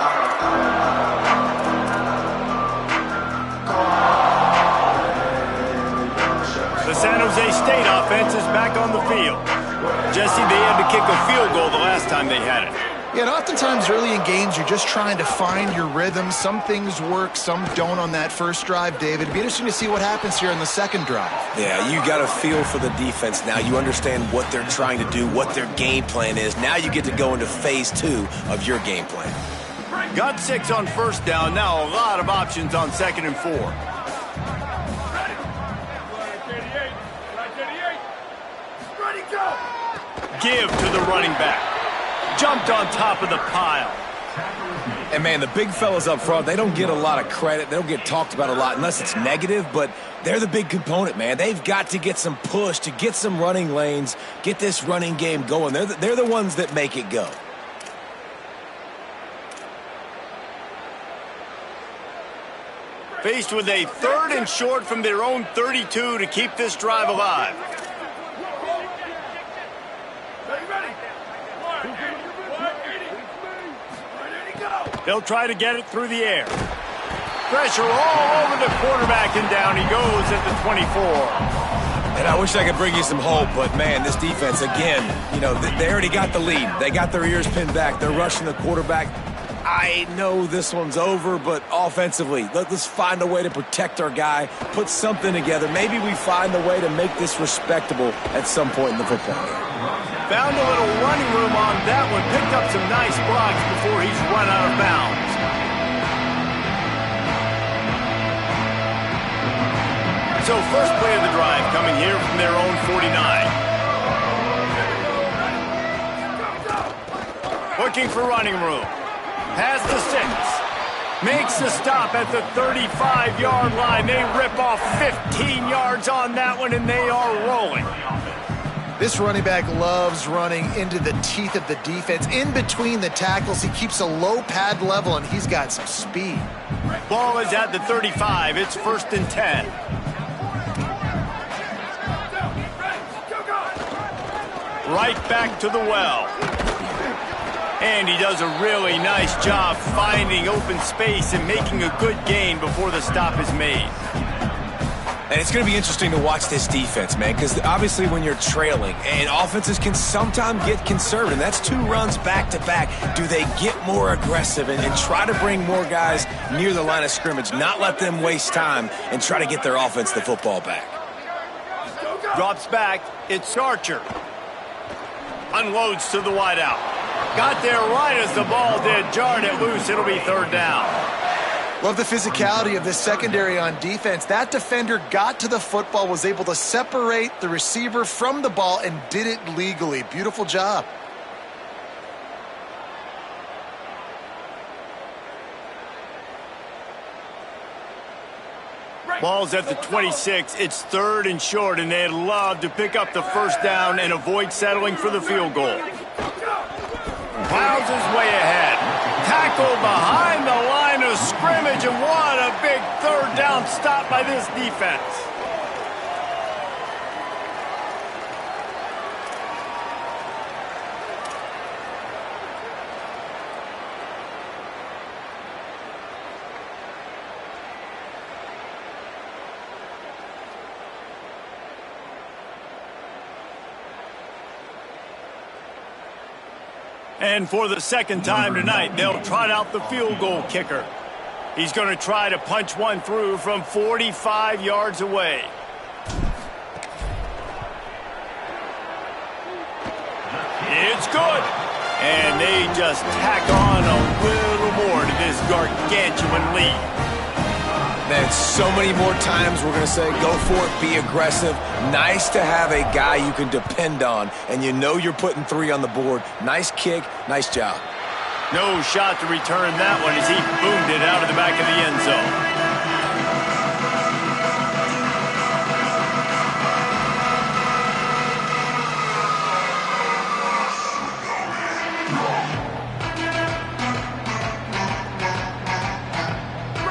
The San Jose State offense is back on the field. Jesse, they had to kick a field goal the last time they had it.
Yeah, and oftentimes early in games, you're just trying to find your rhythm. Some things work, some don't on that first drive, David. It'd be interesting to see what happens here in the second drive.
Yeah, you got a feel for the defense now. You understand what they're trying to do, what their game plan is. Now you get to go into phase 2 of your game plan.
Got 6 on first down. Now a lot of options on second and 4. Give to the running back. Jumped on top of the pile.
And, man, the big fellas up front, they don't get a lot of credit. They don't get talked about a lot unless it's negative, but they're the big component, man. They've got to get some push, to get some running lanes, get this running game going. They're the ones that make it go.
Faced with a third and short from their own 32 to keep this drive alive. They'll try to get it through the air. Pressure all over the quarterback, and down he goes at the 24.
And I wish I could bring you some hope, but, man, this defense, again, you know, they already got the lead. They got their ears pinned back. They're rushing the quarterback. I know this one's over, but offensively, let's find a way to protect our guy, put something together. Maybe we find a way to make this respectable at some point in the football game.
Found a little running room on that one. Picked up some nice blocks before he's run out of bounds. So first play of the drive coming here from their own 49. Looking for running room. Past the 6. Makes the stop at the 35-yard line. They rip off 15 yards on that one, and they are rolling.
This running back loves running into the teeth of the defense. In between the tackles, he keeps a low pad level, and he's got some speed.
Ball is at the 35. It's first and 10. Right back to the well. And he does a really nice job finding open space and making a good gain before the stop is made.
And it's going to be interesting to watch this defense, man, because obviously when you're trailing, and offenses can sometimes get conservative. That's 2 runs back-to-back. Do they get more aggressive and try to bring more guys near the line of scrimmage, not let them waste time, and try to get their offense the football back?
Drops back. It's Archer. Unloads to the wideout. Got there right as the ball did. Jarred it loose. It'll be third down.
Love the physicality of this secondary on defense. That defender got to the football, was able to separate the receiver from the ball, and did it legally. Beautiful job.
Ball's at the 26. It's 3rd and short, and they'd love to pick up the first down and avoid settling for the field goal. Plows his way ahead. Tackled behind the line of scrimmage, and what a big 3rd down stop by this defense. And for the second time tonight, they'll trot out the field goal kicker. He's going to try to punch one through from 45 yards away. It's good. And they just tack on a little more to this gargantuan lead.
Man, so many more times we're going to say, go for it, be aggressive. Nice to have a guy you can depend on, and you know you're putting 3 on the board. Nice kick, nice job.
No shot to return that one as he boomed it out of the back of the end zone.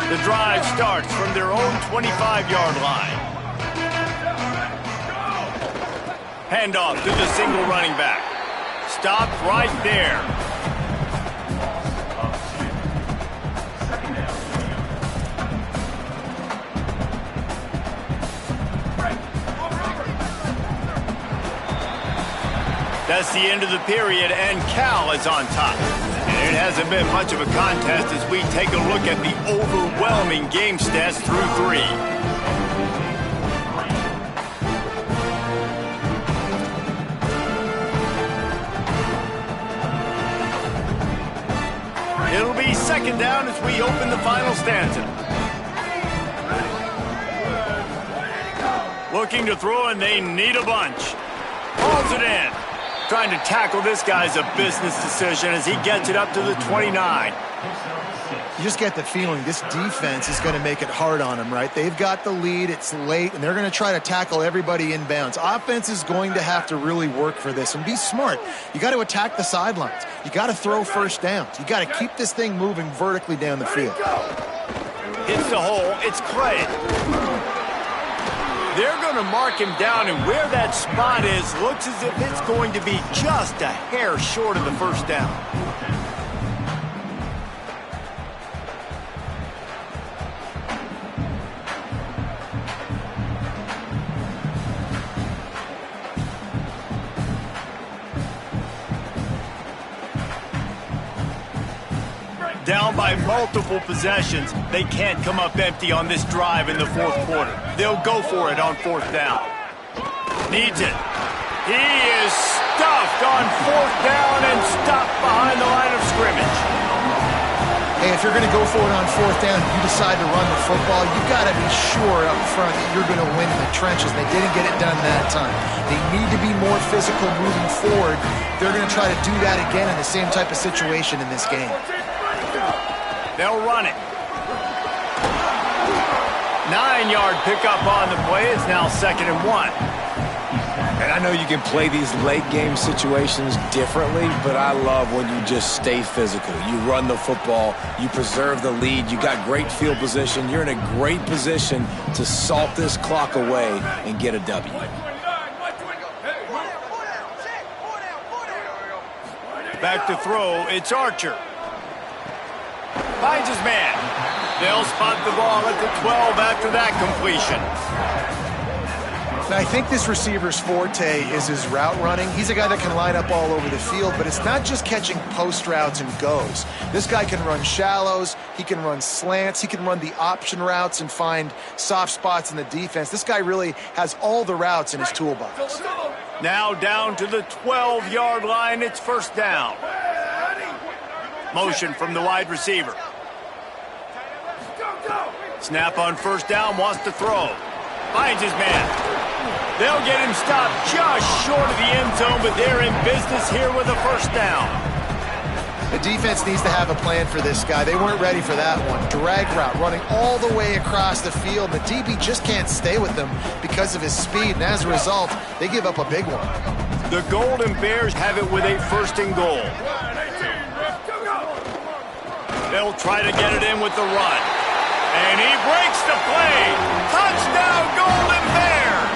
The drive starts from their own 25-yard line. Handoff to the single running back. Stopped right there. That's the end of the period, and Cal is on top. And it hasn't been much of a contest as we take a look at the overwhelming game stats through 3. It'll be second down as we open the final stanza. Looking to throw, and they need a bunch. Hauls it in. Trying to tackle this guy's a business decision as he gets it up to the 29.
You just get the feeling this defense is going to make it hard on them, right? They've got the lead, it's late, and they're going to try to tackle everybody inbounds. Offense is going to have to really work for this and be smart. You got to attack the sidelines. You got to throw first downs. You got to keep this thing moving vertically down the field.
Hits the hole, it's Clay. They're going to mark him down, and where that spot is looks as if it's going to be just a hair short of the first down. Down by multiple possessions, they can't come up empty on this drive in the 4th quarter. They'll go for it on 4th down. Needs it. He is stuffed on 4th down and stopped behind the line of scrimmage.
Hey, if you're going to go for it on 4th down, you decide to run the football, you've got to be sure up front that you're going to win in the trenches. They didn't get it done that time. They need to be more physical moving forward. They're going to try to do that again in the same type of situation in this game.
They'll run it. 9-yard pickup on the play. It's now 2nd and 1.
And I know you can play these late game situations differently, but I love when you just stay physical. You run the football, you preserve the lead, you got great field position. You're in a great position to salt this clock away and get a W.
Back to throw, it's Archer. Finds his man. They'll spot the ball at the 12 after that completion.
Now, I think this receiver's forte is his route running. He's a guy that can line up all over the field, but it's not just catching post routes and goes. This guy can run shallows, he can run slants, he can run the option routes and find soft spots in the defense. This guy really has all the routes in his toolbox.
Now down to the 12-yard line, it's 1st down. Motion from the wide receiver. Snap on 1st down, wants to throw. Finds his man. They'll get him stopped just short of the end zone, but they're in business here with a 1st down.
The defense needs to have a plan for this guy. They weren't ready for that one. Drag route, running all the way across the field. The DB just can't stay with them because of his speed, and as a result, they give up a big one.
The Golden Bears have it with a 1st and goal. They'll try to get it in with the run. And he breaks the play. Touchdown, Golden Bears!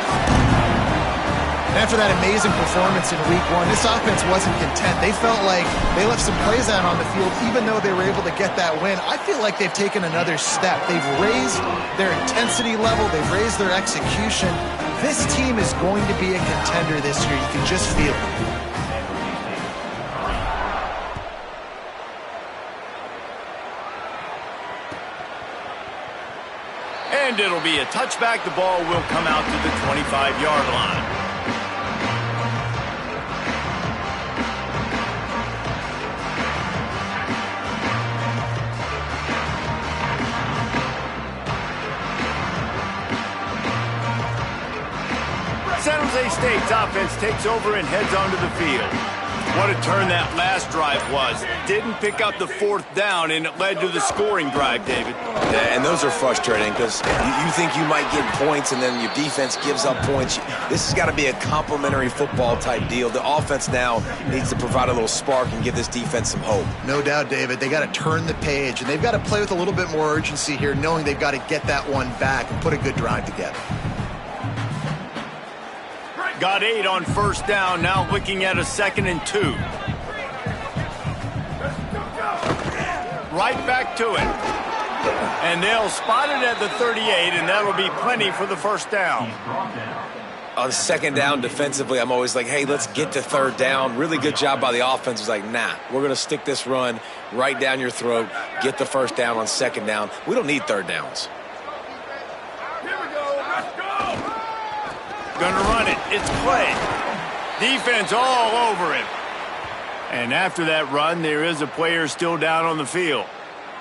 After that amazing performance in Week 1, this offense wasn't content. They felt like they left some plays out on the field, even though they were able to get that win. I feel like they've taken another step. They've raised their intensity level. They've raised their execution. This team is going to be a contender this year. You can just feel it.
And it'll be a touchback. The ball will come out to the 25-yard line. San Jose State's offense takes over and heads onto the field. What a turn that last drive was. Didn't pick up the 4th down, and it led to the scoring drive, David.
Yeah, and those are frustrating because you think you might get points and then your defense gives up points. This has got to be a complimentary football type deal. The offense now needs to provide a little spark and give this defense some hope.
No doubt, David. They got to turn the page, and they've got to play with a little bit more urgency here, knowing they've got to get that one back and put a good drive together.
Got 8 on 1st down, now looking at a 2nd and 2. Right back to it. And they'll spot it at the 38, and that'll be plenty for the 1st down.
On 2nd down defensively, I'm always like, hey, let's get to 3rd down. Really good job by the offense. It's like, nah, we're going to stick this run right down your throat, get the 1st down on 2nd down. We don't need 3rd downs.
Gonna run it. It's Clay. Defense all over him. And after that run, there is a player still down on the field.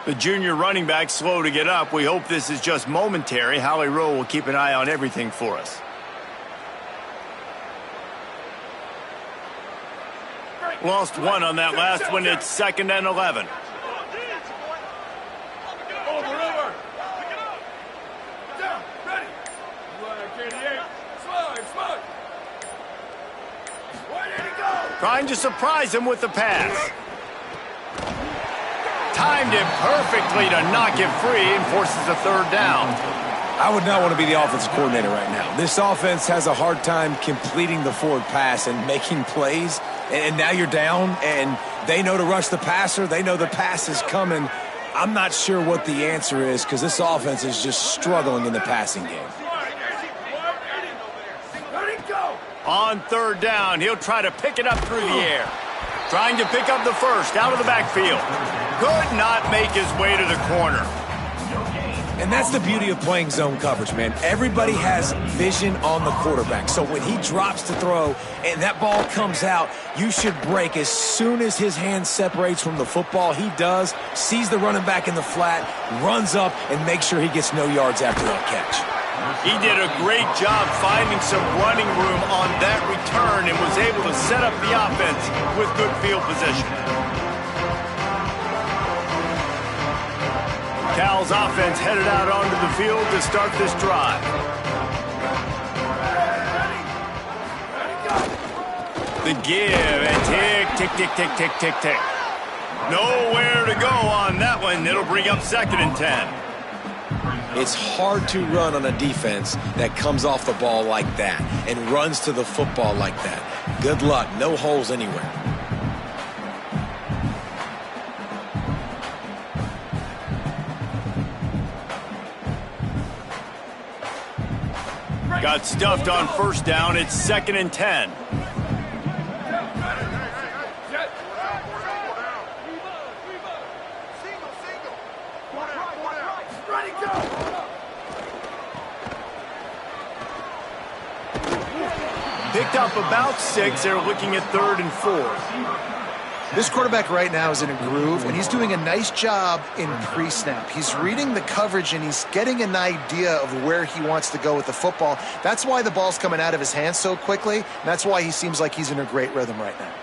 The junior running back slow to get up. We hope this is just momentary. Howie Rowe will keep an eye on everything for us. Lost 1 on that last one. It's 2nd and 11. Trying to surprise him with the pass. Timed it perfectly to knock it free and forces a 3rd down.
I would not want to be the offensive coordinator right now. This offense has a hard time completing the forward pass and making plays. And now you're down, and they know to rush the passer. They know the pass is coming. I'm not sure what the answer is because this offense is just struggling in the passing game.
On 3rd down, he'll try to pick it up through the air. Trying to pick up the 1st out of the backfield. Could not make his way to the corner.
And that's the beauty of playing zone coverage, man. Everybody has vision on the quarterback. So when he drops to throw and that ball comes out, you should break as soon as his hand separates from the football. He does, sees the running back in the flat, runs up, and makes sure he gets no yards after that catch.
He did a great job finding some running room on that return and was able to set up the offense with good field position. Cal's offense headed out onto the field to start this drive. The give and tick, tick, tick, tick, tick, tick, tick. Nowhere to go on that one. It'll bring up 2nd and 10.
It's hard to run on a defense that comes off the ball like that and runs to the football like that. Good luck. No holes anywhere.
Got stuffed on 1st down. It's 2nd and 10. Picked up about 6. They're looking at 3rd and 4.
This quarterback right now is in a groove, and he's doing a nice job in pre-snap. He's reading the coverage, and he's getting an idea of where he wants to go with the football. That's why the ball's coming out of his hands so quickly, and that's why he seems like he's in a great rhythm right now.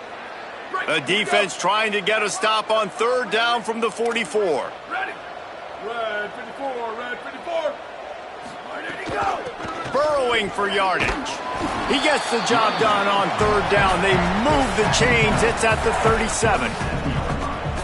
The defense trying to get a stop on third down from the 44.
Ready. Red 54, red 54. Ready to go.
Burrowing for yardage. He gets the job done on third down. They move the chains. It's at the 37.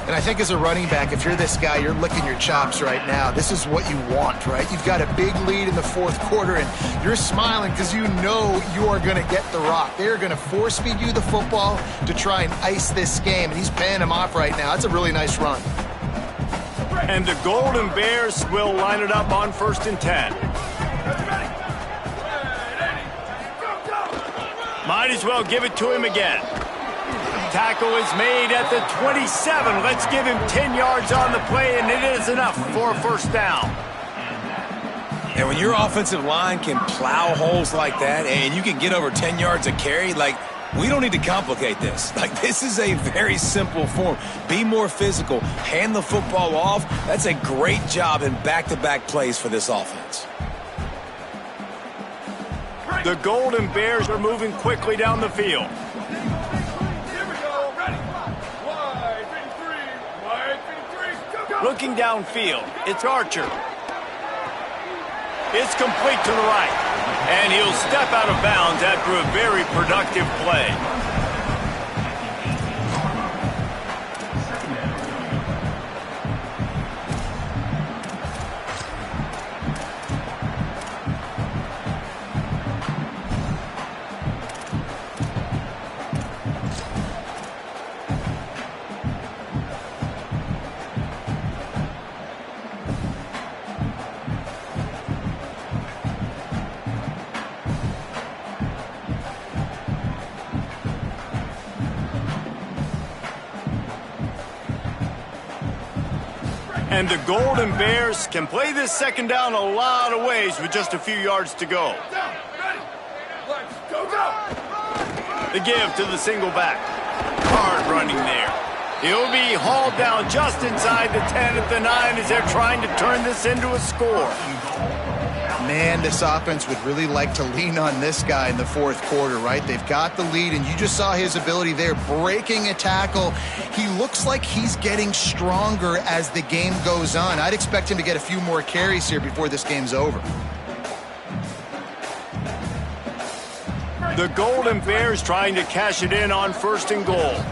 And I think as a running back, if you're this guy, you're licking your chops right now. This is what you want, right? You've got a big lead in the fourth quarter, and you're smiling because you know you are going to get the rock. They're going to force-feed you the football to try and ice this game, and he's paying them off right now. That's a really nice run.
And the Golden Bears will line it up on 1st and 10. Might as well give it to him again. Tackle is made at the 27. Let's give him 10 yards on the play, and it is enough for a first down.
And when your offensive line can plow holes like that and you can get over 10 yards a carry, like, we don't need to complicate this. Like, this is a very simple form. Be more physical. Hand the football off. That's a great job in back-to-back plays for this offense.
The Golden Bears are moving quickly down the field. Looking downfield, it's Archer. It's complete to the right. And he'll step out of bounds after a very productive play. And the Golden Bears can play this second down a lot of ways with just a few yards to go.
Let's go.
The give to the single back. Hard running there. He'll be hauled down just inside the 10 at the 9 as they're trying to turn this into a score.
Man, this offense would really like to lean on this guy in the fourth quarter, right? They've got the lead, and you just saw his ability there, breaking a tackle. He looks like he's getting stronger as the game goes on. I'd expect him to get a few more carries here before this game's over.
The Golden Bears trying to cash it in on 1st and goal.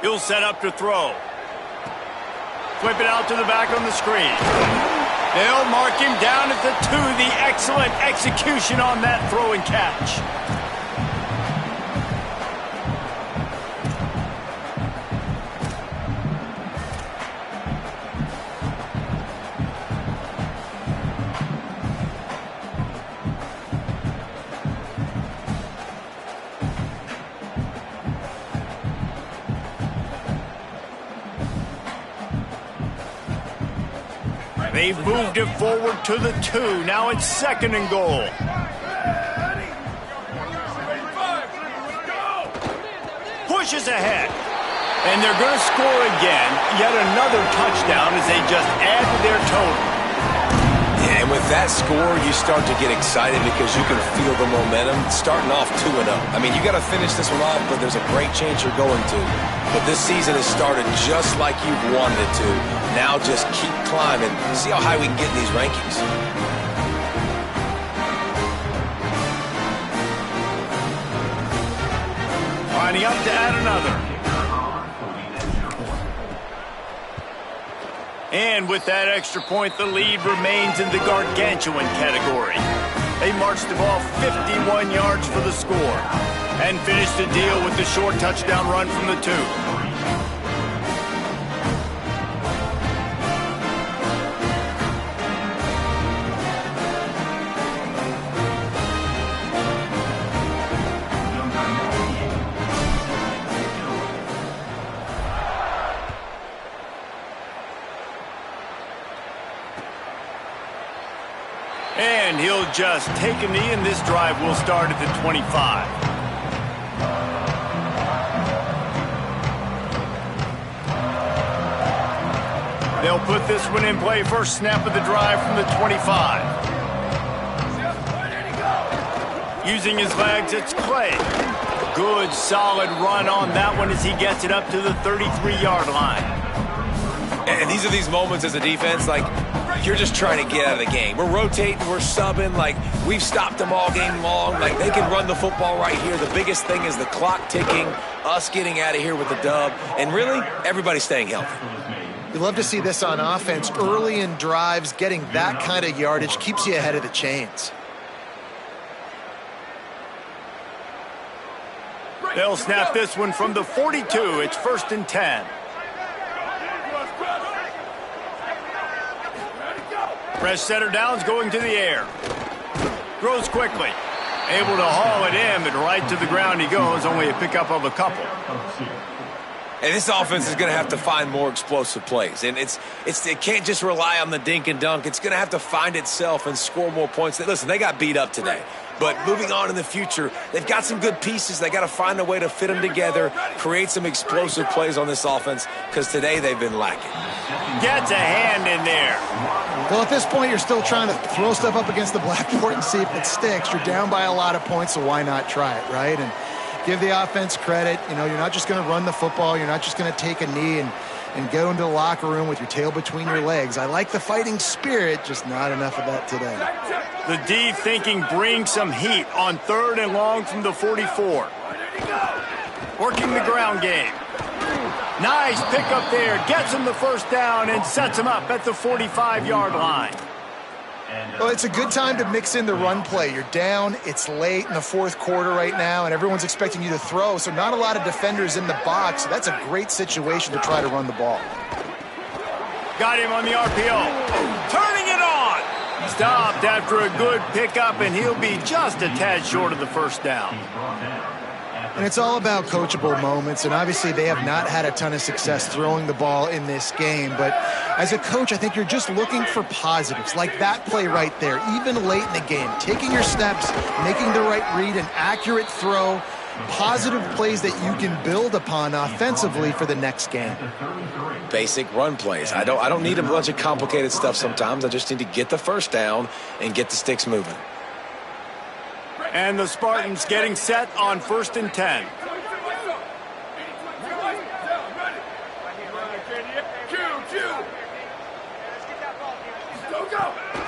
He'll set up to throw. Flip it out to the back on the screen. They'll mark him down at the 2. The excellent execution on that throw and catch. They've moved it forward to the 2. Now it's 2nd and goal. Pushes ahead. And they're going to score again. Yet another touchdown as they just add to their total.
Yeah, and with that score, you start to get excited because you can feel the momentum starting off 2-0. I mean, you got to finish this one off, but there's a great chance you're going to. But this season has started just like you've wanted it to. Now just keep climbing. See how high we can get in these rankings.
Lining up to add another. And with that extra point, the lead remains in the gargantuan category. They marched the ball 51 yards for the score and finished the deal with the short touchdown run from the 2. And he'll just take a knee, and this drive will start at the 25. They'll put this one in play. First snap of the drive from the 25. Using his legs, it's Clay. Good, solid run on that one as he gets it up to the 33-yard line.
And these are these moments as a defense, like, you're just trying to get out of the game. We're rotating, we're subbing, like, we've stopped them all game long. Like, they can run the football right here. The biggest thing is the clock ticking, us getting out of here with the dub, and really, everybody staying healthy.
You love to see this on offense. Early in drives, getting that kind of yardage keeps you ahead of the chains.
They'll snap this one from the 42. It's 1st and 10. Press center downs going to the air. Throws quickly. Able to haul it in, but right to the ground he goes. Only a pickup of a couple.
And this offense is going to have to find more explosive plays. And it can't just rely on the dink and dunk. It's going to have to find itself and score more points. Listen, they got beat up today. But moving on in the future, they've got some good pieces. They got to find a way to fit them together, create some explosive plays on this offense, because today they've been lacking.
Gets a hand in there.
Well, at this point, you're still trying to throw stuff up against the blackboard and see if it sticks. You're down by a lot of points, so why not try it, right? And give the offense credit. You know, you're not just going to run the football. You're not just going to take a knee and go into the locker room with your tail between your legs. I like the fighting spirit, just not enough of that today.
The D thinking bring some heat on 3rd and long from the 44. Working the ground game. Nice pickup there. Gets him the first down and sets him up at the 45-yard line.
Well, it's a good time to mix in the run play. You're down, it's late in the 4th quarter right now, and everyone's expecting you to throw, so not a lot of defenders in the box. So that's a great situation to try to run the ball.
Got him on the RPO. Turning it on. Stopped after a good pickup, and he'll be just a tad short of the first down.
And it's all about coachable moments, and obviously they have not had a ton of success throwing the ball in this game. But as a coach, I think you're just looking for positives, like that play right there, even late in the game. Taking your steps, making the right read, an accurate throw, positive plays that you can build upon offensively for the next game.
Basic run plays. I don't need a bunch of complicated stuff sometimes. I just need to get the first down and get the sticks moving.
And the Spartans getting set on 1st and 10.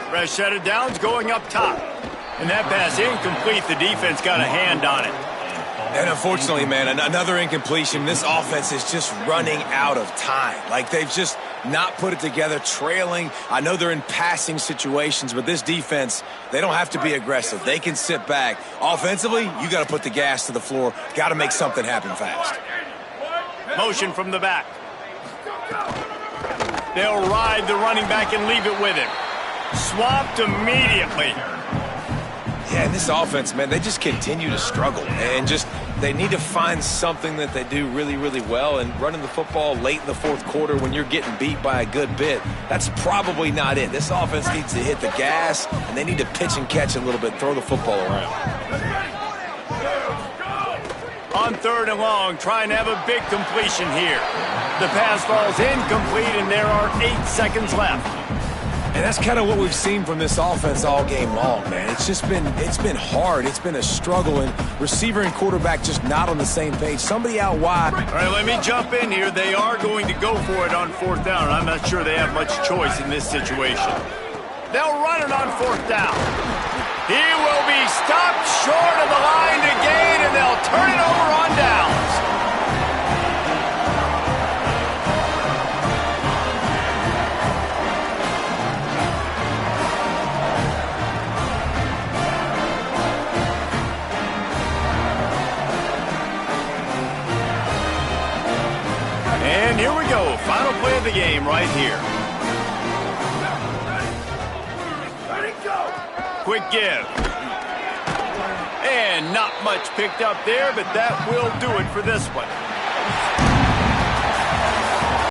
Fresh set of downs going up top. And that pass incomplete. The defense got a hand on it.
And unfortunately, man, another incompletion. This offense is just running out of time. Like, they've just not put it together, trailing. I know they're in passing situations, but this defense, they don't have to be aggressive. They can sit back. Offensively, you got to put the gas to the floor. Got to make something happen fast.
Motion from the back. They'll ride the running back and leave it with him. Swamped immediately.
Yeah, and this offense, man, they just continue to struggle. And just, they need to find something that they do really, really well. And running the football late in the 4th quarter when you're getting beat by a good bit, that's probably not it. This offense needs to hit the gas, and they need to pitch and catch a little bit, throw the football around.
On 3rd and long, trying to have a big completion here. The pass falls incomplete, and there are 8 seconds left.
And that's kind of what we've seen from this offense all game long, man. It's been hard. It's been a struggle, and receiver and quarterback just not on the same page. Somebody out wide.
All right, let me jump in here. They are going to go for it on 4th down, and I'm not sure they have much choice in this situation. They'll run it on 4th down. He will be stopped short of the line to gain, and they'll turn it over on downs. And here we go. Final play of the game right here. Quick give. And not much picked up there, but that will do it for this one.